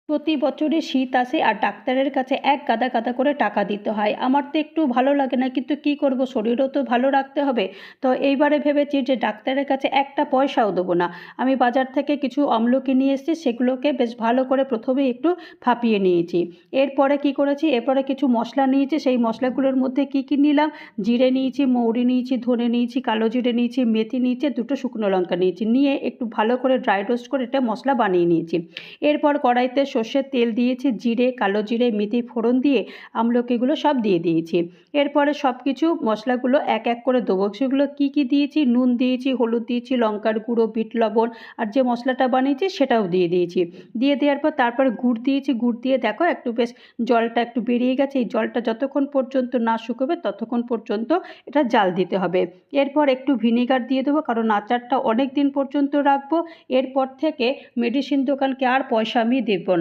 প্রতি বছরই শীত আসে আর ডাক্তারের কাছে এক গাদা গাদা করে টাকা দিতে হয়। আমার তো একটু ভালো লাগে না, কিন্তু কি করব, শরীরও তো ভালো রাখতে হবে। তো এইবারে ভেবেছি যে ডাক্তারের কাছে একটা পয়সাও দেবো না। আমি বাজার থেকে কিছু আমলকি নিয়ে এসেছি, সেগুলোকে বেশ ভালো করে প্রথমে একটু ভাপিয়ে নিয়েছি। এরপরে কি করেছি, এরপরে কিছু মশলা নিয়েছি। সেই মশলাগুলোর মধ্যে কি কি নিলাম, জিরে নিয়েছি, মৌরি নিয়েছি, ধনে নিয়েছি, কালো জিরে নিয়েছি, মেথি নিয়েছি, দুটো শুকনো লঙ্কা নিয়েছি, নিয়ে একটু ভালো করে ড্রাই রোস্ট করে এটা মশলা বানিয়ে নিয়েছি। এরপর কড়াইতে সর্ষের তেল দিয়েছি, জিরে, কালো জিরে, মেথি ফোড়ন দিয়ে আমলকিগুলো সব দিয়ে দিয়েছি। এরপরে সব কিছু মশলাগুলো এক এক করে দেবো। সেগুলো কী কী দিয়েছি, নুন দিয়েছি, হলুদ দিয়েছি, লঙ্কার গুঁড়ো, বিট লবণ, আর যে মশলাটা বানিয়েছি সেটাও দিয়ে দিয়েছি। দিয়ে দেওয়ার পর তারপর গুড় দিয়েছি। গুড় দিয়ে দেখো একটু বেশ জলটা একটু বেরিয়ে গেছে। এই জলটা যতক্ষণ পর্যন্ত না শুকোবে ততক্ষণ পর্যন্ত এটা জাল দিতে হবে। এরপর একটু ভিনেগার দিয়ে দেবো, কারণ আচারটা অনেক দিন পর্যন্ত রাখবো। এরপর থেকে মেডিসিন দোকানকে আর পয়সা আমি দেবো না।